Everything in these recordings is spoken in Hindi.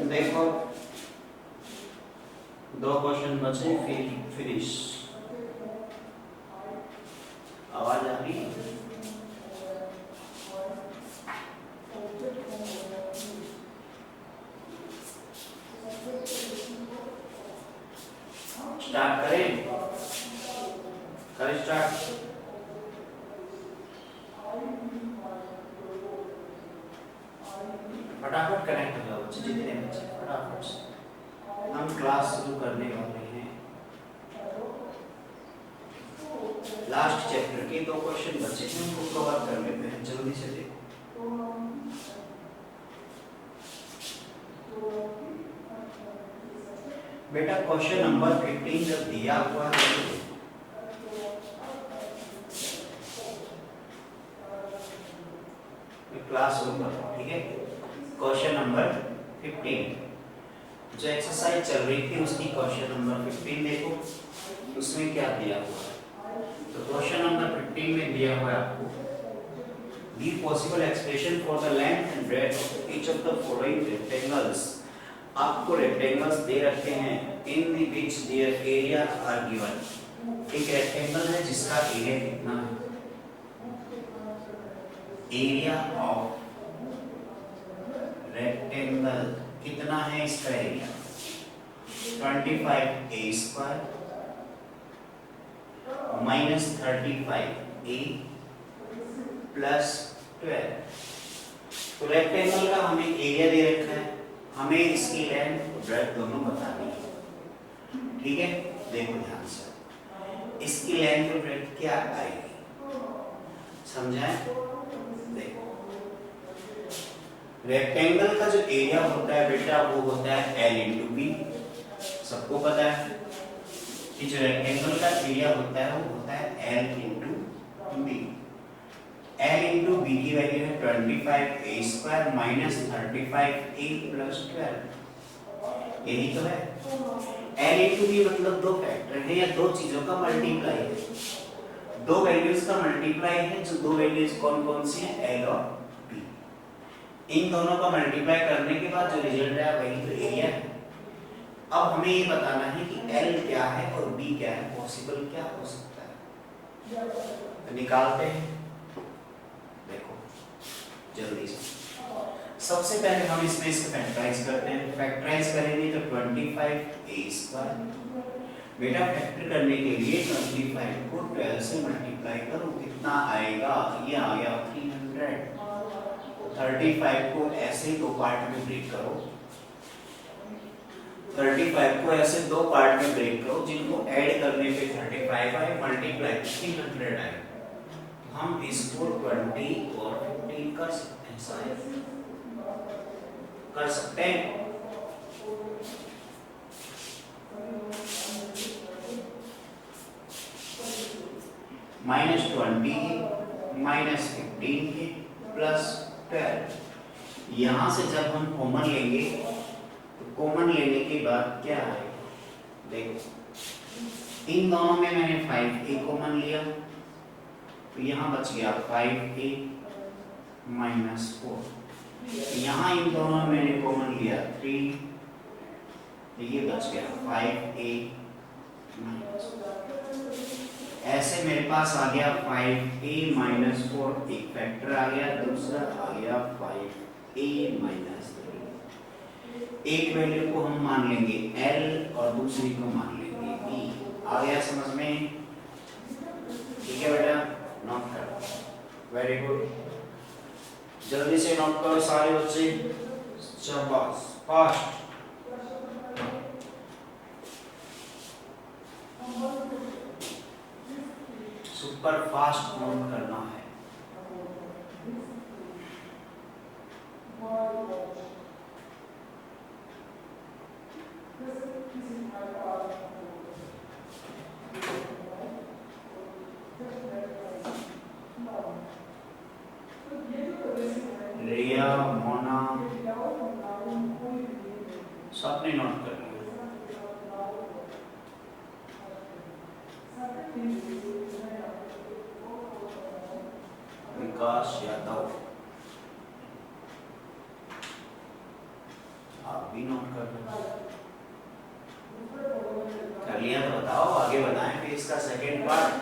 देखो दो क्वेश्चन बचे फिर फिनिश। आवाज आ रही है? स्टार्ट करें? करें स्टार्ट? फटाफट कनेक्ट हो जाओ बच्चे, जितने बच्चे फटाफट से। हम क्लास शुरू करने वाले हैं। लास्ट चैप्टर के दो क्वेश्चन बचे हैं, उनको कवर कर लेते हैं जल्दी से। देखो बेटा क्वेश्चन नंबर 15 जब दिया हुआ है क्लास शुरू कर, ठीक है। क्वेश्चन नंबर 15 जो एक्सरसाइज चल रही थी उसकी क्वेश्चन नंबर 15 देखो उसमें क्या दिया हुआ है। तो क्वेश्चन नंबर 15 में दिया हुआ है आपको give possible expression for the length and breadth of each of the following rectangles. आपको रेक्टेंगल्स दे रखे हैं in the which their area are given. एक रेक्टेंगल है जिसका एरिया कितना है, एरिया ऑफ रेक्टेंगल कितना है, इसका area 25a square minus 35a plus 12। तो रेक्टेंगल का हमें एरिया दे रखा है, हमें इसकी लेंथ और ब्रेड्थ दोनों बतानी है, ठीक है। देखो ध्यान से, इसकी लेंथ और ब्रेड्थ क्या आएगी समझाएं। देखो रेक्टेंगल का जो एरिया होता है बेटा वो होता है L इंटू बी। सबको पता है कि जो रेक्टेंगल का एरिया होता है वो होता है L into B. L into B की वैल्यू है 25a square minus 35a plus 12। यही तो है। L इंटू बी मतलब दो फैक्टर है या दो चीजों का मल्टीप्लाई है, दो वैल्यूज का मल्टीप्लाई है। जो दो वैल्यूज कौन कौन सी हैं, L और B। इन दोनों का मल्टीप्लाई करने के बाद जो रिजल्ट आया वही तो एरिया है। अब हमें ये बताना है कि L क्या है और B क्या है, पॉसिबल क्या हो सकता है, तो निकालते हैं। देखो जल्दी से सबसे पहले हम इसमें इसको फैक्टराइज करते हैं। फैक्टराइज करेंगे तो 25a स्क्वायर, बेटा फैक्टर करने के लिए 25 को 12 से मल्टीप्लाई करो, कितना आएगा, ये आ गया 300। 35 को ऐसे दो पार्ट में ब्रेक करो, 35 को ऐसे दो पार्ट में ब्रेक करो जिनको ऐड करने पे 35 आए, मल्टीप्लाई 300 आए। हम इसको 20 और 15 कर सकते हैं, शायद कर सकते हैं। -20 माइनस 15 के प्लस 12। यहां से जब हम कॉमन लेंगे तो कॉमन लेने के बाद क्या आएगा, देखो इन दोनों में मैंने 5a कॉमन लिया तो यहाँ बच गया 5a माइनस 4। यहाँ इन दोनों में मैंने कॉमन लिया 3 तो ये बच गया 5a माइनस 4। ऐसे मेरे पास आ गया 5a माइनस 4, एक फैक्टर आ गया, दूसरा आ गया 5a माइनस 3। एक वैल्यू को हम मान लेंगे L और दूसरी को मान लेंगे B। आ गया समझ में, ठीक है बेटा, नोट करो। वेरी गुड, जल्दी से नोट करो सारे बच्चे, शाबाश, फास्ट। सुपर फास्ट नोट करना है। रिया, मोना, सबने नोट कर लिया। विकास यादव, आप आप भी नोट कर लो। कर लिया तो बताओ, आगे बताएं फिर इसका सेकेंड पार्ट।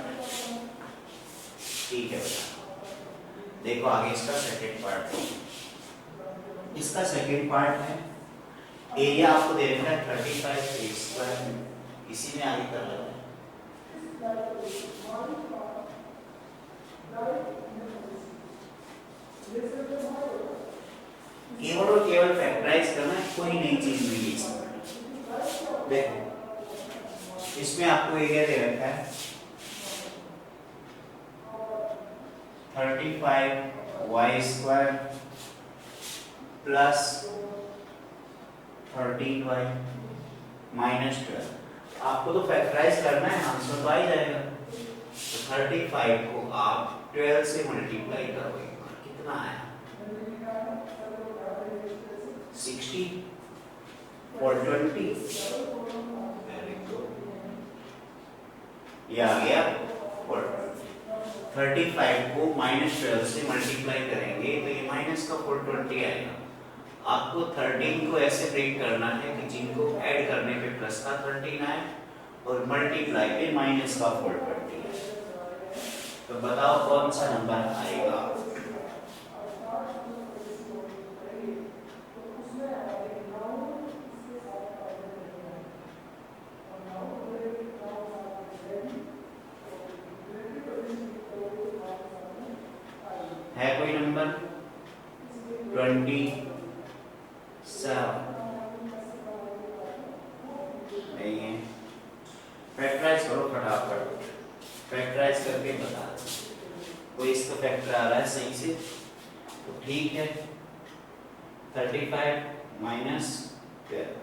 ठीक है बताओ, देखो आगे इसका सेकेंड पार्ट। इसका सेकेंड पार्ट है, एरिया आपको दे रखा है 35 इसी में आगे कर लेते हैं। केवल और केवल फैक्टराइज करना है, कोई नई चीज नहीं है। देखो इसमें आपको एरिया दे रखा है 35y² प्लस 13y माइनस 12। आपको तो फैक्टराइज करना है, आंसर तो आ ही जाएगा। तो 35 को आप 12 से मल्टीप्लाई करोगे, कितना आया 60 और 20, वेरी गुड, ये आ गया। और 35 को -12 से मल्टीप्लाई करेंगे तो ये माइनस का 420 आएगा। आपको 13 को ऐसे ब्रेक करना है कि जिनको ऐड करने पे प्लस का 13 आए और मल्टीप्लाई पे माइनस का 420 आए। तो बताओ कौन सा नंबर आएगा। है कोई नंबर 27 नहीं है। फैक्टराइज करो फटाफट, फैक्टराइज करके बता दो। कोई इसका फैक्टर आ रहा है सही से तो ठीक है। 35 माइनस 12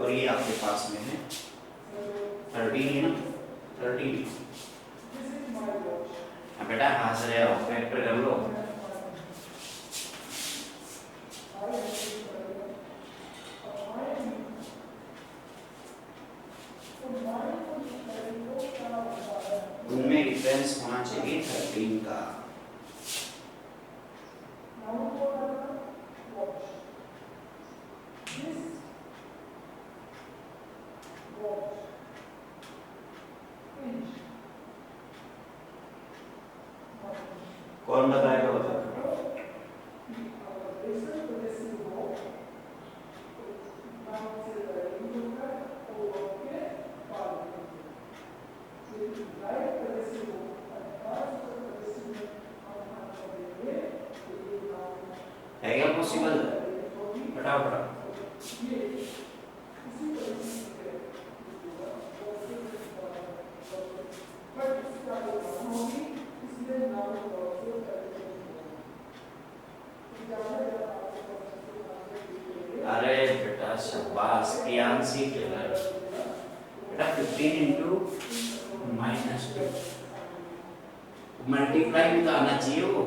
और ये आपके पास में है 13 है ना, 13। बेटा हंस रहे हो, फैक्टर कर लो। उनमें डिफरेंस होना चाहिए 13 का। कौन बताएगा बताओ। है क्या पॉसिबल? बताओ बताओ। अरे बेटा शाबाश प्रियांशी टेलर। बेटा 15 इंटू -2 मल्टीप्लाई भी तो आना चाहिए। वो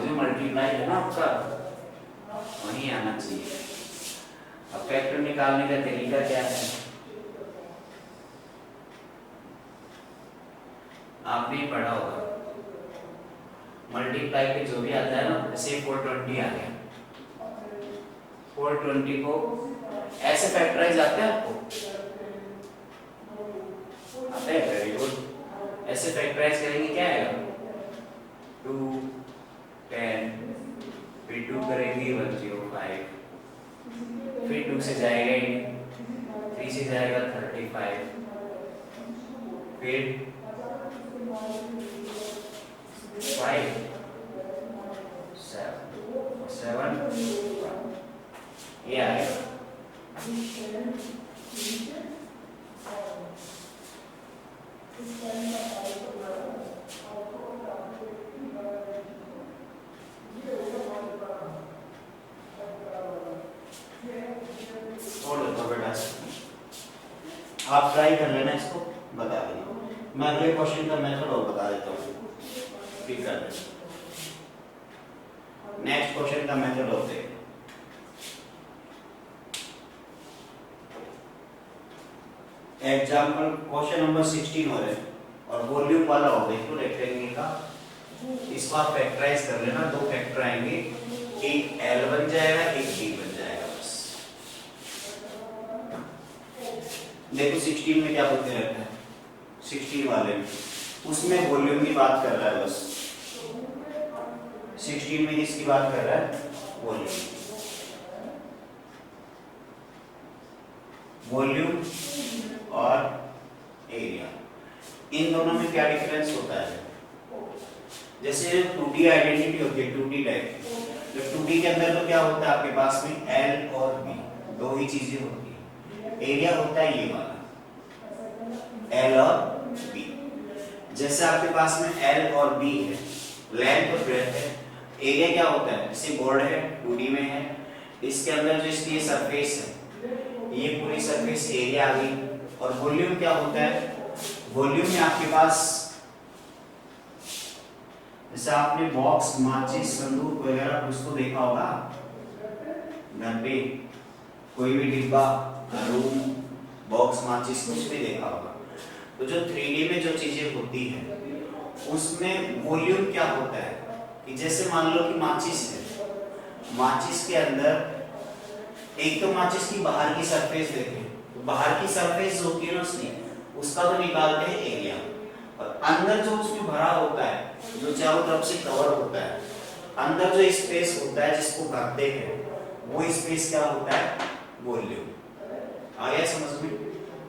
जो मल्टीप्लाई है ना आपका वही आना चाहिए। अब फैक्टर निकालने का तरीका क्या है, आपने पढ़ा होगा। मल्टीप्लाई पे जो भी आता है ना, जैसे 420 आ गया, 420 को ऐसे फैक्टराइज आते हैं आपको? आते हैं, वेरी गुड। ऐसे फैक्टराइज करेंगे क्या आएगा 2 10 फिर 2 करेंगे 105 फिर 2 से जाएगा 3 से जाएगा 35 फिर 5 7 ये आएगा। आप ट्राई कर लेना, इसको बता देना। मैं अगले क्वेश्चन का मेथड और बता देता हूँ, फिर कर लेना। नेक्स्ट क्वेश्चन का मेथड होते हैं एग्जाम्पल क्वेश्चन नंबर 16 हो रहे हैं और वॉल्यूम वाला हो देखो रेक्टेंगल का, इसको आप फैक्टराइज कर लेना, दो फैक्टर आएंगे, एक L बन जाएगा एक B बन जाएगा बस। देखो 16 में क्या बोलते रहता है, 16 वाले में उसमें वॉल्यूम की बात कर रहा है बस, 16 में किसकी बात कर रहा है, वॉल्यूम। वॉल्यूम और एरिया, इन दोनों में क्या डिफरेंस होता है? जैसे 2D आइडेंटिटी होती है, 2D टाइप, तो 2D के अंदर तो क्या होता है आपके पास में L और B दो ही चीजें होती है, एरिया होता है ये वाला L और B। जैसे आपके पास में L और B है, लेंथ और ब्रेड्थ है, एरिया क्या होता है, जैसे बोर्ड है 2D में है, इसके अंदर जो इसकी सरफेस है ये पूरी सरफेस एरिया आ गई। और वॉल्यूम क्या होता है, वॉल्यूम में आपके पास जैसे आपने बॉक्स, माचिस, संदूक वगैरह कुछ तो देखा होगा घर पे, कोई भी डिब्बा, रूम, बॉक्स, माचिस कुछ भी देखा होगा। तो जो 3D में जो चीजें होती है उसमें वॉल्यूम क्या होता है कि जैसे मान लो कि माचिस है, माचिस के अंदर एक तो माचिस की बाहर की सरफेस देखें, तो बाहर की सरफेस होती है ना उसकी, उसका तो निकालते हैं एरिया, और अंदर जो उसमें भरा होता है, जो चारों तरफ से कवर होता है, अंदर जो स्पेस होता है जिसको भरते हैं, वो स्पेस क्या होता है, वॉल्यूम। आ गया समझ में?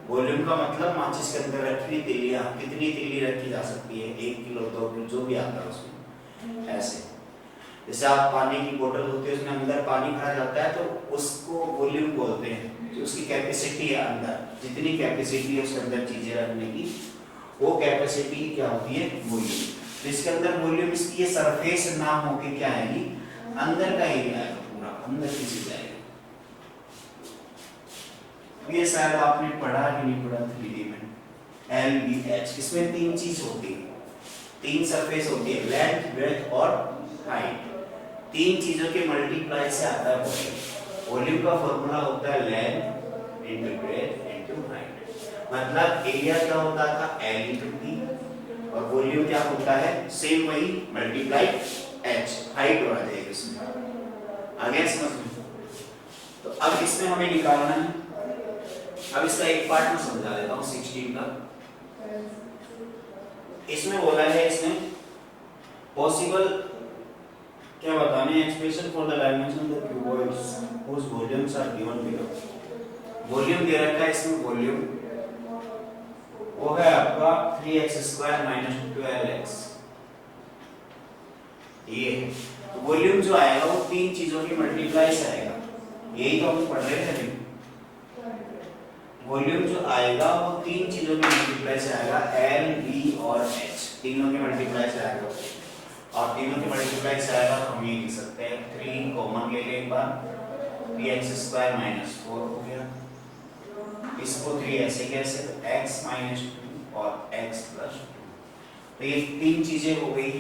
वॉल्यूम का मतलब माचिस के अंदर रखी हुई तिल्लियां, कितनी तिल्ली रखी जा सकती है, 1 किलो 2 किलो जो भी आता है उसमें, ऐसे। जैसे आप पानी की बोतल होती है उसमें अंदर पानी भरा जाता है तो उसको वॉल्यूम बोलते हैं, जो उसकी कैपेसिटी है अंदर, जितनी कैपेसिटी है उसके अंदर चीजें रखने की, वो कैपेसिटी क्या होती है, वॉल्यूम। तो इसके अंदर वॉल्यूम इसकी ये सरफेस ना होके क्या आएगी, अंदर का एरिया आएगा, पूरा अंदर की चीज आएगी। ये शायद आपने पढ़ा कि नहीं पढ़ा 3D में, LBH, इसमें तीन चीज होती है, तीन सरफेस होती है, लेंथ, ब्रेड्थ और हाइट। तीन चीजों के मल्टीप्लाई से आता है वॉल्यूम। वॉल्यूम का फॉर्मूला होता है length into breadth into height. मतलब एरिया क्या होता था, L इनटू B, और वॉल्यूम क्या होता है, सेम वही मल्टीप्लाई H, हाइट बढ़ा जाएगी इसमें। आगे समझ में? तो अब इसमें हमें निकालना है, अब इसका एक पार्ट मैं समझा देता हूँ 16 का। इसमें बोला है, इसमें पॉसिबल क्या बताने, expression for the dimension of the cuboids whose volumes are given below। Volume दे रखा है इसमें, वॉल्यूम वो है आपका 3x² - 12x, ये वॉल्यूम जो आएगा वो तीन चीजों की मल्टीप्लाई से आएगा, यही तो हम पढ़ रहे थे। वॉल्यूम जो आएगा वो तीन चीजों की मल्टीप्लाई से आएगा, L, B और H, तीनों की मल्टीप्लाई से आएगा, और तीनों की मल्टीप्लाई से आएगा तो हम ये लिख सकते हैं, 3 कॉमन ले लें एक बार, 3x² - 4 हो गया, इसको 3 ऐसे कैसे, x - 2 और x + 2। तो ये तीन चीजें हो गई,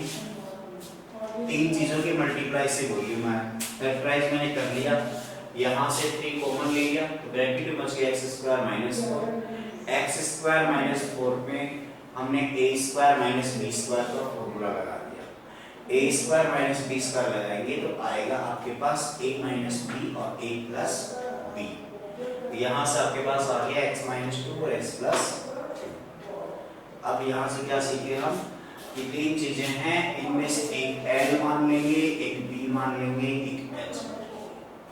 तीन चीजों के मल्टीप्लाई से वॉल्यूम आया। फैक्टराइज मैंने कर लिया, यहाँ से 3 कॉमन ले लिया तो ब्रैकेट में बच गया x² - 4, x² - 4 में हमने a² - b² का फॉर्मूला लगा दिया, a² - b² लगाएंगे तो आएगा आपके पास a - b और a + b। यहाँ से आपके पास आ गया x - 2 और x + 2। अब यहाँ से क्या सीखे हम कि तीन चीजें हैं, इनमें से एक L मान लेंगे, एक B मान लेंगे, एक H,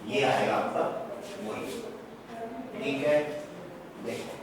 ये आएगा आपका वॉल्यूम। ठीक है, देखो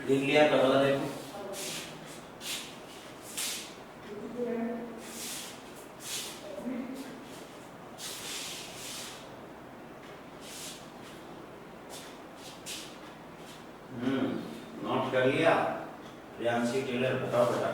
लिख लिया, कर लो देखो। नोट कर लिया? प्रियांशी टेलर बताओ बेटा।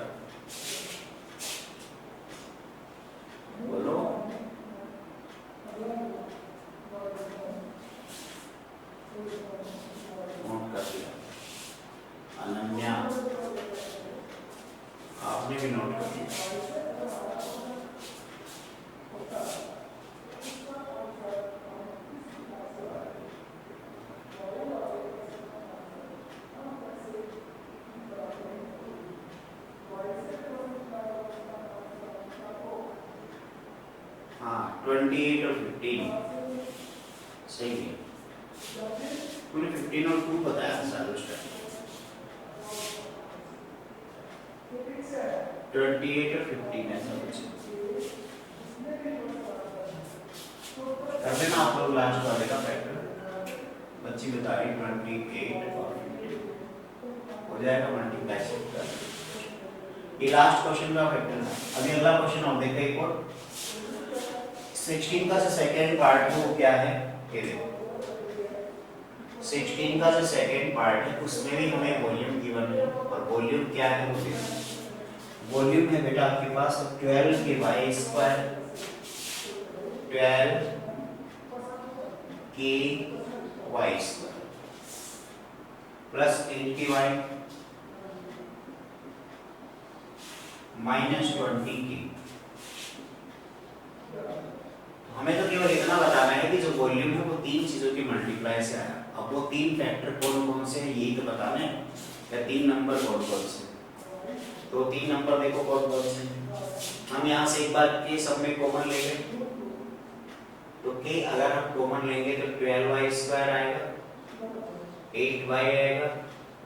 हाँ 28 और 15 सही है। तूने 15 और 2 बताया था सारे उस टाइम। 28 और 15 ऐसा कुछ कर देना आप लोग लास्ट वाले का फैक्टर। बच्ची बता रही 28 और 15 हो जाएगा मल्टीप्लाई से कर। ये लास्ट क्वेश्चन का फैक्टर था। अभी अगला क्वेश्चन और देखते हैं एक और 16 का जो सेकंड पार्ट है वो क्या है ये देखो। 16 का जो सेकंड पार्ट है उसमें भी हमें वॉल्यूम गिवन है और वॉल्यूम क्या है वो देखो। वॉल्यूम है बेटा आपके पास 12 के वाई स्क्वायर 12 के वाई स्क्वायर प्लस 8 के वाई माइनस 20 के। हमें तो केवल इतना बताना है कि जो वॉल्यूम है वो तीन चीजों के मल्टीप्लाई से आया। अब वो तीन फैक्टर कौन कौन से हैं यही तो बताना है, या तीन नंबर कौन कौन से। तो तीन नंबर देखो कौन कौन से। हम यहाँ से एक बार के सब में कॉमन लेंगे तो के अगर हम कॉमन लेंगे तो 12y स्क्वायर आएगा 8y आएगा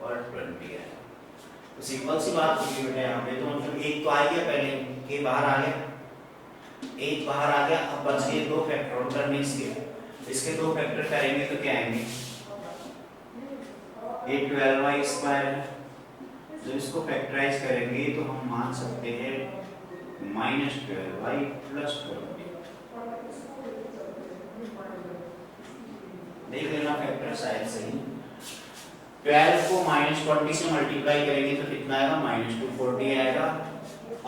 और 20 आएगा। तो सिंपल सी बात होगी बेटा यहाँ पे तो मतलब एक तो आ गया पहले के बाहर आ गया एक बाहर आ गया। अब बच गए दो फैक्टर और करने इसके दो फैक्टर करेंगे तो क्या आएंगे ये 12y स्क्वायर है। जब इसको फैक्टराइज करेंगे तो हम मान सकते हैं -12y प्लस 20। देख लेना फैक्टर शायद सही। 12 को -20 से मल्टीप्लाई करेंगे तो कितना आएगा -240 आएगा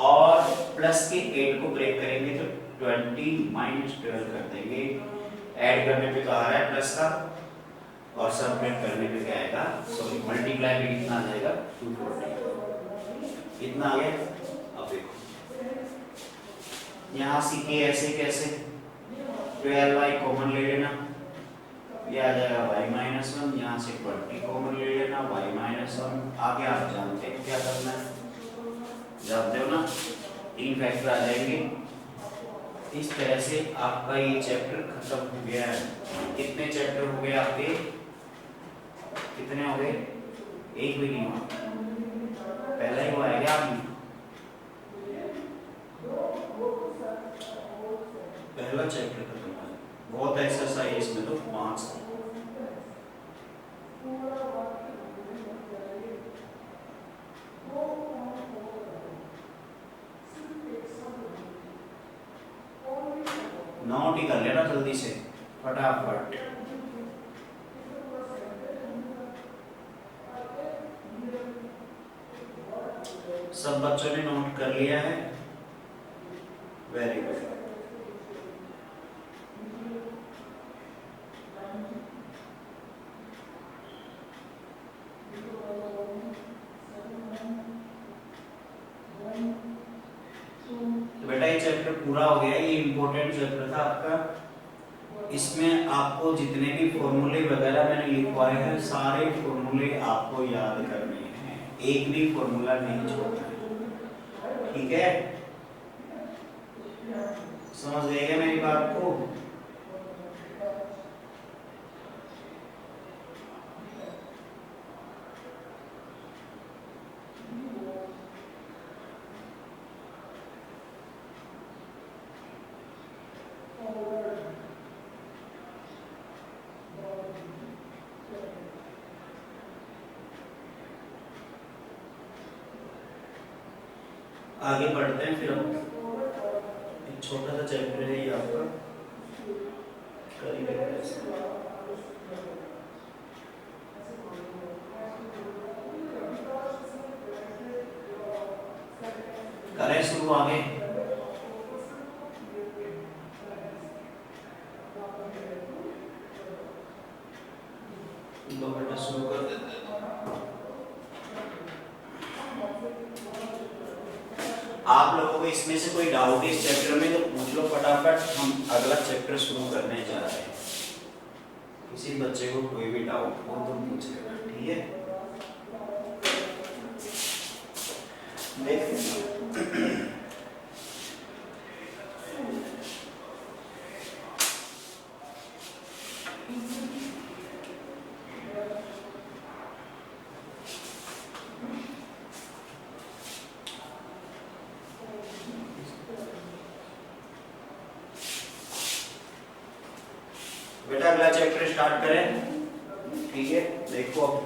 और प्लस के 8 को ब्रेक करेंगे तो 20 -12 कर देंगे। ऐड करने पे तो आ रहा है प्लस का और सबट्रैक्ट करने पे क्या आएगा सॉरी मल्टीप्लाई पे कितना आ जाएगा 240 कितना आ गया। अब देखो यहाँ से के ऐसे कैसे 12y कॉमन ले लेना ये आ जाएगा y-1 यहाँ से 20 कॉमन ले लेना y-1 आगे आप जानते हैं क्या करना है जानते हो ना तीन फैक्टर आ जाएंगे। इस तरह से आपका ये चैप्टर खत्म हो गया है। कितने चैप्टर हो गए आपके कितने हो गए एक भी नहीं हुआ पहला ही हुआ है क्या आपने पहला चैप्टर खत्म हुआ है। बहुत एक्सरसाइज इसमें तो 5 नोट ही कर लेना जल्दी से फटाफट। सब बच्चों ने नोट कर लिया है वेरी गुड। बेटा ये चैप्टर पूरा हो गया। ये इम्पोर्टेंट चैप्टर था आपका। इसमें आपको जितने भी फॉर्मूले वगैरह मैंने लिखवाए हैं सारे फॉर्मूले आपको याद करने हैं एक भी फॉर्मूला नहीं छोड़ना है ठीक है। समझ गए क्या मेरी बात को। आगे बढ़ते हैं फिर हम एक छोटा सा चैप्टर है ये आपका करें शुरू आगे। दो बेटा शुरू कर देते हैं। आप लोगों को इसमें से कोई डाउट इस चैप्टर में तो पूछ लो फटाफट। हम अगला चैप्टर शुरू करने जा रहे हैं। किसी बच्चे को कोई भी डाउट हो तो पूछ लेना ठीक है। देख बेटा अगला चैप्टर स्टार्ट करें, ठीक है। देखो अब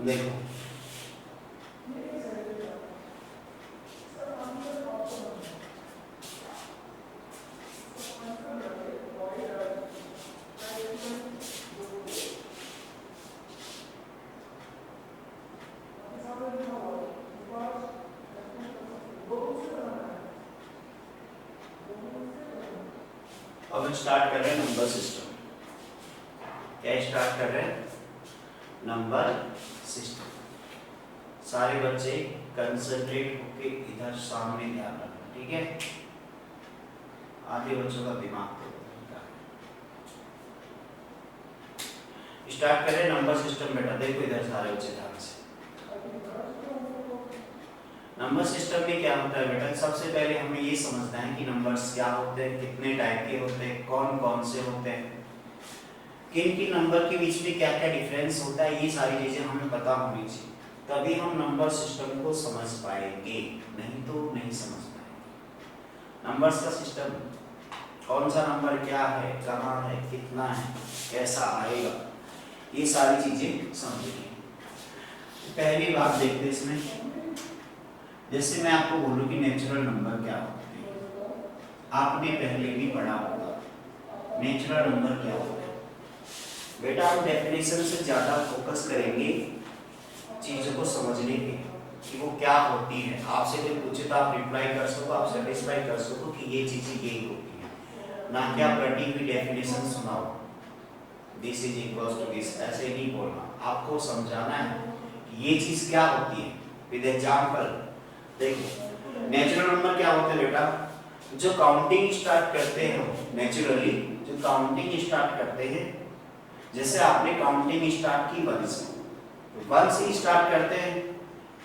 देखो अब स्टार्ट कर रहे हैं नंबर सिस्टम। क्या स्टार्ट कर रहे हैं? Number system. सारे बच्चे कंसंट्रेट होके इधर सामने ध्यान रखना, ठीक है। आधे बच्चों का दिमाग तो स्टार्ट करें नंबर सिस्टम। बेटा देखो इधर सारे बच्चे ध्यान से। नंबर सिस्टम में क्या होता है बेटा, सबसे पहले हमें ये समझना है कि नंबर्स क्या होते हैं, कितने टाइप के होते हैं, कौन कौन से होते हैं, किन किन नंबर के बीच में क्या क्या डिफरेंस होता है, ये सारी चीजें हमें पता होनी चाहिए, तभी हम नंबर सिस्टम को समझ पाएंगे, नहीं तो नहीं समझ पाएंगे। नंबर्स का सिस्टम, कौन सा नंबर क्या है, कहाँ है, कितना है, कैसा आएगा, ये सारी चीजें समझिए। पहली बात देखते हैं इसमें, जैसे मैं आपको बोलूं कि नेचुरल नंबर क्या होते हैं, आपने पहले भी पढ़ा होगा नेचुरल नंबर क्या होते हैं। बेटा हम डेफिनेशन से ज्यादा फोकस करेंगे चीजों को समझने के कि वो क्या होती है। आपसे कोई पूछे तो आप रिप्लाई कर सको, आप सेटिस्फाई कर सको कि ये चीजें यही होती है, ना कि आप रटी हुई डेफिनेशन सुनाओ this is equals to this, ऐसे नहीं बोलना, आपको समझाना है कि ये चीज क्या होती है विद एग्जांपल। देखो नेचुरल नंबर क्या होते हैं बेटा, जो काउंटिंग स्टार्ट करते हैं नेचुरली, जो काउंटिंग स्टार्ट करते हैं, जैसे आपने काउंटिंग स्टार्ट की 1 से, तो 1 से स्टार्ट करते हैं,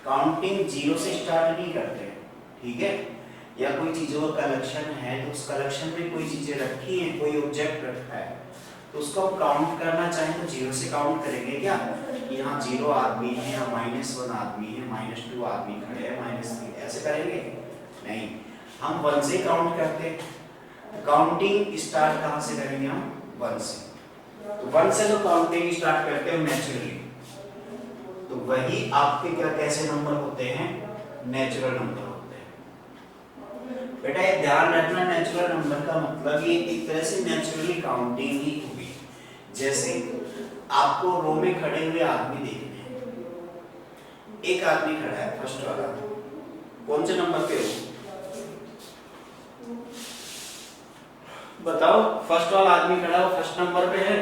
काउंटिंग 0 से स्टार्ट नहीं करते हैं, ठीक है। या कोई चीजों का कलेक्शन है तो उस कलेक्शन में कोई चीजें रखी हैं, कोई ऑब्जेक्ट रखा है, तो उसको काउंट करना चाहें तो 0 से काउंट करेंगे क्या, यहाँ 0 आदमी है, यहाँ -1 आदमी है, -2 आदमी खड़े हैं, -3, ऐसे करेंगे नहीं, हम 1 से काउंट करते हैं। काउंटिंग स्टार्ट कहाँ से करेंगे हम, 1 से, तो 1 से जो काउंटिंग स्टार्ट करते हैं नेचुरली, तो वही आपके क्या कैसे नंबर होते हैं, नेचुरल नंबर होते हैं। बेटा ये ध्यान रखना, नेचुरल नंबर का मतलब ये एक तरह से नेचुरली काउंटिंग ही होगी। जैसे आपको रो में खड़े हुए आदमी देखने हैं, एक आदमी खड़ा है फर्स्ट वाला, कौन से नंबर पे हो बताओ, फर्स्ट वाला आदमी खड़ा हुआ फर्स्ट नंबर पे है,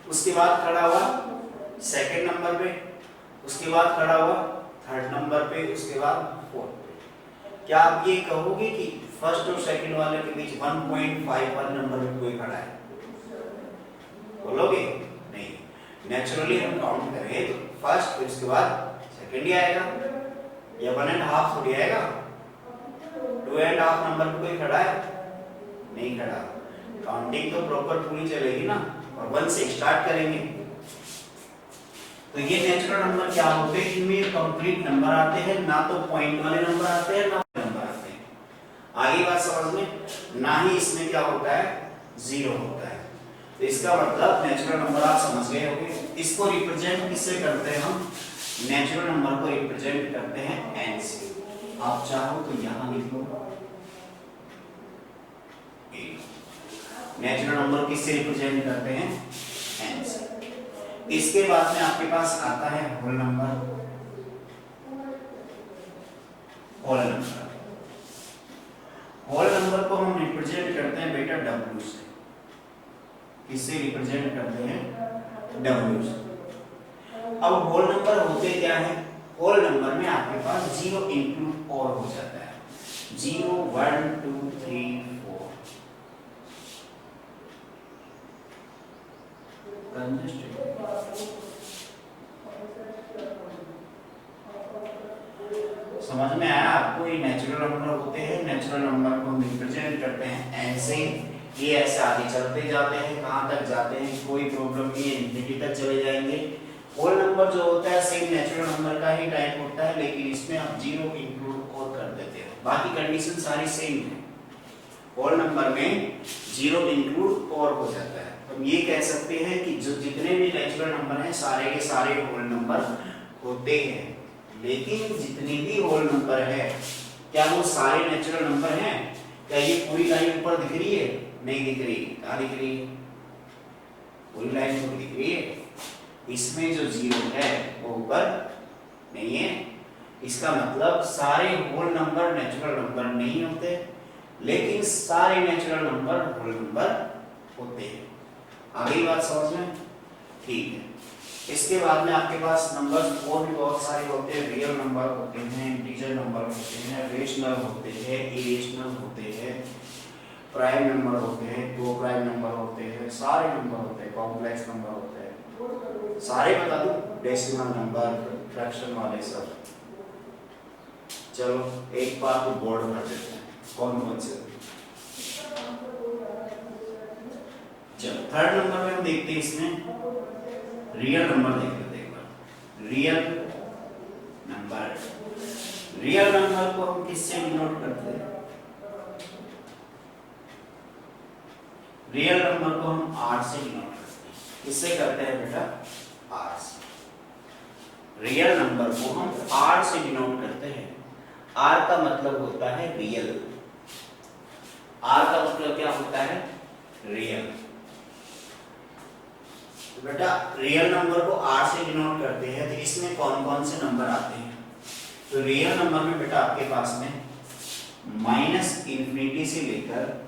उसके बाद खड़ा हुआ सेकंड नंबर पे, उसके बाद खड़ा हुआ थर्ड नंबर पे, उसके बाद फोर्थ पे। क्या आप ये कहोगे कि फर्स्ट और सेकंड वाले के बीच 1.51 नंबर पे कोई खड़ा है, बोलोगे नहीं। नेचुरली हम काउंट करें तो फर्स्ट, फिर उसके बाद सेकंड ही आएगा, या 1.5 थोड़ी आएगा, 2.5 नंबर पे कोई खड़ा है, नहीं खड़ा। काउंटिंग तो प्रॉपर पूरी चलेगी ना, और 1 से स्टार्ट करेंगे। तो ये नेचुरल नंबर क्या होते हैं, इनमें कंप्लीट नंबर आते हैं, ना तो पॉइंट वाले नंबर आते हैं ना नंबर आते हैं। आगे बात समझ में, ना ही इसमें क्या होता है, 0 होता है। तो इसका मतलब नेचुरल नंबर आप समझ गए होंगे। इसको रिप्रेजेंट किससे करते हैं हम, नेचुरल नंबर को रिप्रेजेंट करते हैं n से। आप चाहो तो यहां लिख लो, नेचुरल नंबर किससे रिप्रेजेंट करते हैं? n से। इसके बाद में आपके पास आता है whole number. Whole number, whole number को हम रिप्रेजेंट करते हैं बेटा w से। किससे रिप्रेजेंट करते हैं? w से। अब होल नंबर होते क्या है? होल नंबर में आपके पास 0 इंक्लूड और हो जाता है। 0 1 2 3 4 समझ में आया आपको? ये नेचुरल नंबर होते हैं। नेचुरल नंबर को हम रिप्रेजेंट करते हैं ऐसे। ये ऐसे आगे चलते जाते हैं, कहां तक जाते हैं कोई प्रॉब्लम नहीं है, इंफिनिटी तक चले जाएंगे। होल नंबर जो होता है सेम नेचुरल नंबर का ही टाइप होता है, लेकिन इसमें आप 0 इंक्लूड और कर देते हैं। बाकी कंडीशन सारी सेम है। होल नंबर में 0 इंक्लूड और हो जाता है। हम ये कह सकते हैं कि जो जितने भी नेचुरल नंबर हैं सारे के सारे होल नंबर होते हैं। लेकिन जितने भी होल नंबर है क्या वो सारे नेचुरल नंबर हैं? क्या ये पूरी लाइन ऊपर दिख रही है? नहीं दिख रही। क्या दिख रही है? पूरी लाइन ऊपर दिख रही है। इसमें जो 0 है वो ऊपर नहीं है। इसका मतलब सारे होल नंबर नेचुरल नंबर नहीं होते, लेकिन सारे नेचुरल नंबर होल नंबर होते हैं। आगे बात समझ में? ठीक है। इसके बाद में आपके पास नंबर्स और भी बहुत सारे होते हैं। रियल नंबर होते हैं, इंटीजर नंबर होते हैं, रेशनल होते हैं, इरेशनल होते हैं, प्राइम नंबर होते हैं, को प्राइम नंबर होते हैं, सारे नंबर होते हैं, कॉम्प्लेक्स नंबर होते हैं। सारे बता दूं? डेसिमल नंबर, फ्रैक्शन वाले सब। चलो एक बार तो बोर्ड भर देते हैं कौन कौन से। चलो थर्ड नंबर में हम देखते हैं इसमें रियल नंबर देख लेते हैं एक बार। रियल नंबर, रियल नंबर को हम किससे डिनोट करते हैं? रियल नंबर को हम r से डिनोट करते हैं। किससे करते हैं बेटा? r से। रियल नंबर को हम r से डिनोट करते हैं। r का मतलब होता है रियल। r का मतलब क्या होता है? रियल। तो बेटा रियल नंबर को r से डिनोट करते हैं, तो इसमें कौन कौन से नंबर आते हैं? तो रियल नंबर में बेटा आपके पास में माइनस इंफिनिटी से लेकर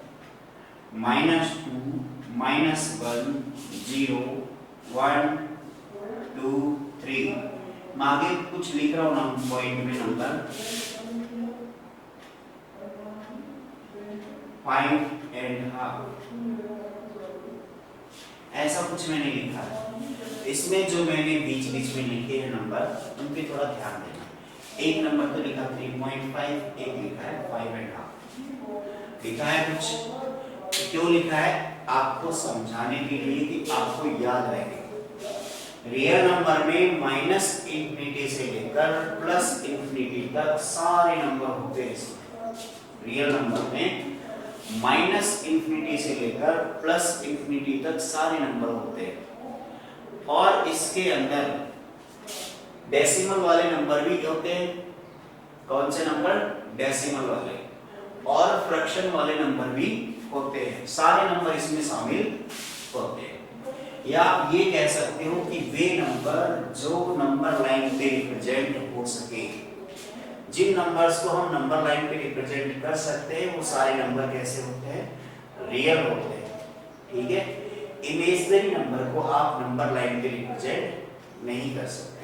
-2, -1, 0, 1, 2, 3, मैं आगे कुछ लिख रहा हूं ना पॉइंट में नंबर 5.5, ऐसा कुछ मैंने लिखा है। इसमें जो मैंने बीच बीच में लिखे हैं नंबर उन पे थोड़ा ध्यान देना। एक नंबर तो लिखा 3.5, एक लिखा है 5.5। लिखा है कुछ क्यों लिखा है? आपको समझाने के लिए कि आपको याद रहे। रियल नंबर में माइनस इंफिनिटी से लेकर प्लस इंफिनिटी तक सारे नंबर होते हैं। रियल नंबर में माइनस इंफिनिटी से लेकर प्लस इंफिनिटी तक सारे नंबर होते हैं। और इसके अंदर डेसिमल वाले नंबर भी होते हैं। कौन से नंबर? डेसिमल वाले। और फ्रैक्शन वाले नंबर भी होते हैं। सारे नंबर इसमें शामिल होते हैं। या आप ये कह सकते हो कि वे नंबर जो नंबर लाइन पे रिप्रेजेंट हो सके। जिन नंबर्स को हम नंबर लाइन पे रिप्रेजेंट कर सकते हैं वो सारे नंबर कैसे होते हैं? रियल होते हैं। ठीक है। इमेजिनरी नंबर को आप नंबर लाइन पे रिप्रेजेंट नहीं कर सकते।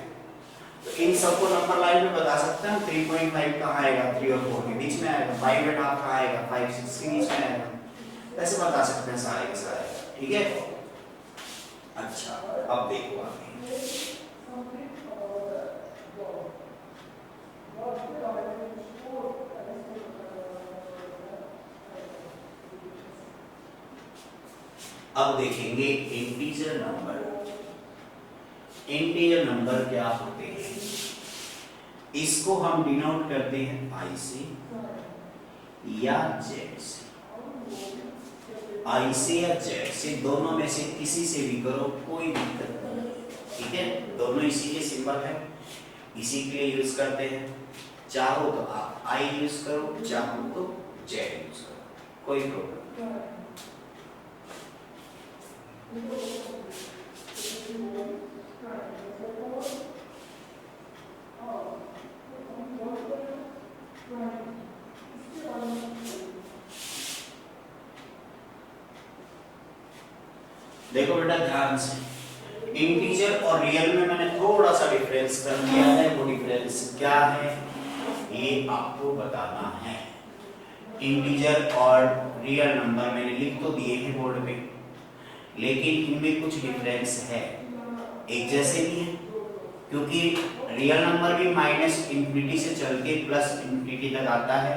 तो इन सबको नंबर लाइन में बता सकते हैं। 3.5 कहाँ आएगा? 3 और 4 के बीच में आएगा। 5.5 कहाँ आएगा? 5, 6 के बीच में आएगा। ऐसे बता सकते हैं सारे के सारे। ठीक है। अच्छा अब देखो आगे। अब देखेंगे इंटीजर नंबर। इंटीजर नंबर क्या होते हैं? इसको हम डिनोट करते हैं i से या z से। i से या z से, दोनों में से किसी से भी करो कोई दिक्कत नहीं। ठीक है। दोनों इसी के सिंबल है, इसी के लिए यूज करते हैं। चाहो तो आप i यूज करो, चाहो तो z यूज करो, कोई प्रॉब्लम नहीं। देखो बेटा ध्यान से, इंटीजर और रियल में मैंने थोड़ा सा डिफरेंस कर दिया है। वो डिफरेंस क्या है ये आपको बताना है। इंटीजर और रियल नंबर मैंने लिख तो दिए हैं बोर्ड पे, लेकिन इनमें कुछ डिफरेंस है। एक जैसे भी है, क्योंकि रियल नंबर भी माइनस इंफिनिटी से चल के प्लस इंफिनिटी तक आता है,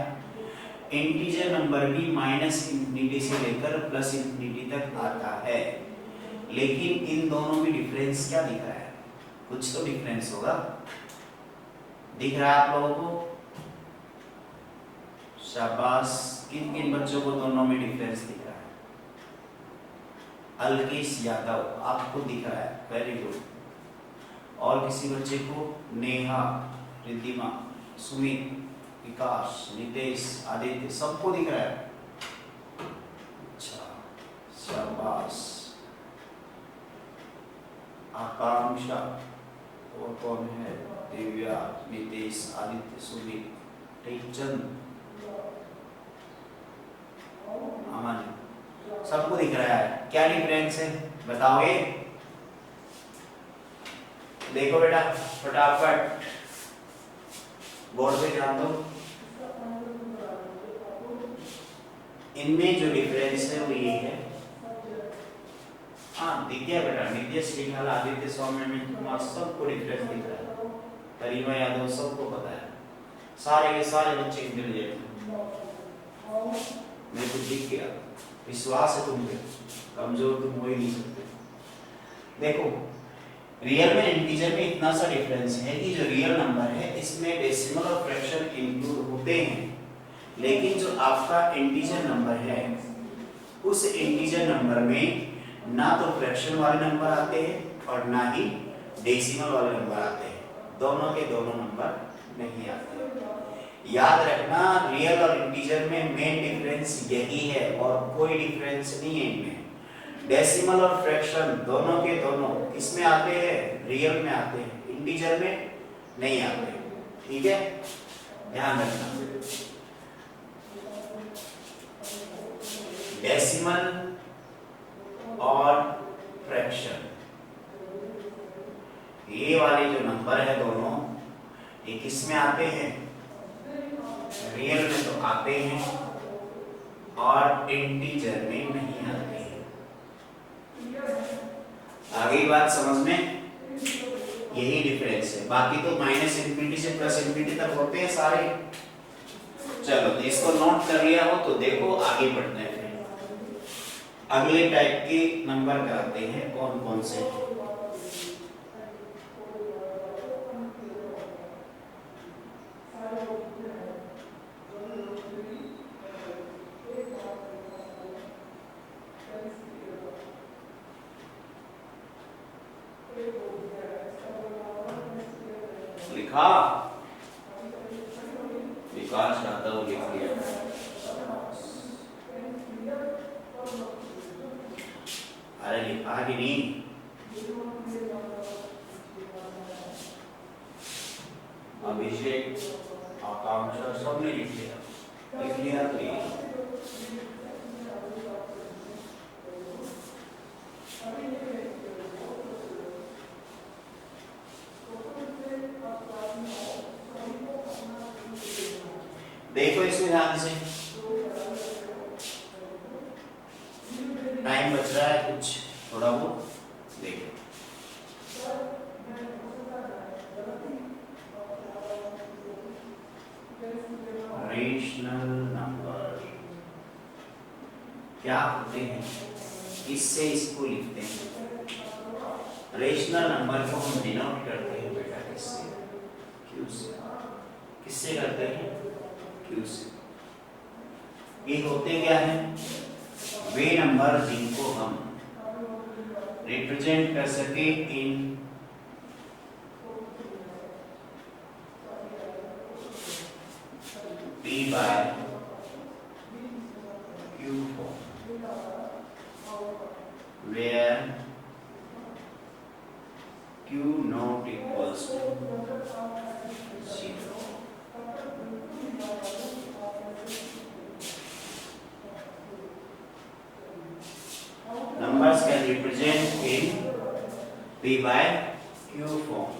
इंटीजर नंबर भी माइनस इंफिनिटी से लेकर प्लस इंफिनिटी तक आता है। लेकिन इन दोनों में डिफरेंस क्या दिख रहा है? कुछ तो डिफरेंस होगा, दिख रहा है आप लोगों को? शाबाश, किन किन बच्चों को दोनों में डिफरेंस दिख रहा है? अलकेश यादव, आपको दिख रहा है, वेरी गुड। और किसी बच्चे को? नेहा, रिद्धिमा, सुमित, विकास, नितेश, आदित्य, सबको दिख रहा है? अच्छा, शाबाश। आकांक्षा, और कौन है? दिव्या, नितेश, आदित्य, सुमित, टेकचंद, अमन, सबको दिख रहा है। क्या डिफरेंस है बताओगे? देखो बेटा फटाफट बोर्ड पे ध्यान दो। इनमें जो डिफरेंस है वो ये है, हाँ दिख गया बेटा, नित्य श्रीकाल, आदित्य सौम्य में कुमार, सबको डिफरेंस दिख रहा है। करीमा यादव, सबको पता है, सारे के सारे बच्चे इंटेलिजेंट हैं। मेरे को दिख गया, विश्वास है तुम पे, कमजोर तुम हो ही नहीं सकते। देखो रियल में इंटीजर में इतना सा डिफरेंस है कि जो रियल नंबर है इसमें डेसिमल और फ्रैक्शन इंक्लूड होते हैं, लेकिन जो आपका इंटीजर नंबर है उस इंटीजर नंबर में ना तो फ्रैक्शन वाले नंबर आते हैं और ना ही डेसिमल वाले नंबर आते हैं, दोनों के दोनों नंबर नहीं आते। याद रखना रियल और इंटीजर में मेन डिफरेंस यही है और कोई डिफरेंस नहीं है इनमें। डेसिमल और फ्रैक्शन दोनों के दोनों किसमें आते हैं? रियल में आते हैं, इंटीजर में नहीं आते। ठीक है, ध्यान रखना। डेसिमल और फ्रैक्शन, ये वाले जो नंबर है दोनों, ये किसमें आते हैं? रियल में तो आते हैं और इंटीजर में नहीं आते हैं। आगे बात समझ में? यही डिफरेंस है, बाकी तो माइनस इंफिनिटी से प्लस इंफिनिटी तक होते हैं सारे। चलो तो इसको नोट कर लिया हो तो देखो आगे बढ़ते हैं। अगले टाइप के नंबर कराते हैं, कौन कौन से? लिखा? विकास यादव लिख लिया। अरे लिखा कि नहीं? अभिषेक, आकांक्षा, सबने लिख लिया। लिख लिया तो ये देखो इसमें ध्यान से, टाइम बच रहा है कुछ थोड़ा बहुत देखो। रेशनल नंबर क्या होते हैं? इससे इसको लिखते हैं। रेशनल नंबर को हम डिनोट करते हैं बेटा किससे? क्यू से। किससे करते हैं? क्यू से। ये होते क्या है? वे नंबर जिनको हम रिप्रेजेंट कर सके इन P by Q form. where q not equals to 0. Numbers can represent in p by q form.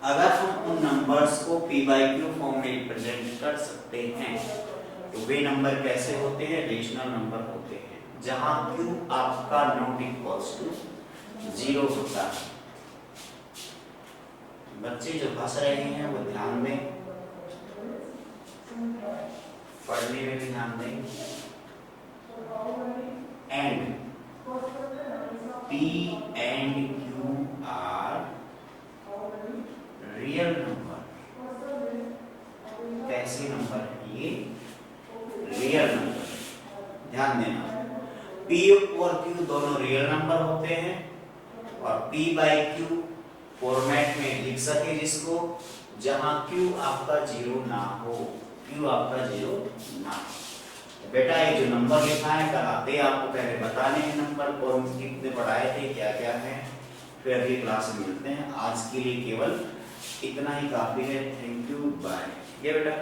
अगर हम उन नंबर्स को p by q फॉर्म में रिप्रेजेंट कर सकते हैं तो वे नंबर कैसे होते हैं? रेशनल नंबर होते हैं, जहां q आपका नॉट इक्वल्स टू 0 होता है। बच्चे जो हंस रहे हैं वो ध्यान दें, पढ़ने में भी ध्यान दें। And p and q are real number. कैसे नंबर है ये? Real number. ध्यान देना, p और q दोनों रियल नंबर होते हैं और p by q फॉर्मेट में लिख सके जिसको, जहां q आपका 0 ना हो, q आपका 0 ना हो। बेटा ये जो नंबर लिखा है कराते आपको पहले बताने हैं नंबर और कितने पढ़ाए थे, क्या क्या है, फिर अगली क्लास में मिलते हैं। आज के लिए केवल इतना ही काफी है। Thank you, bye. ये बेटा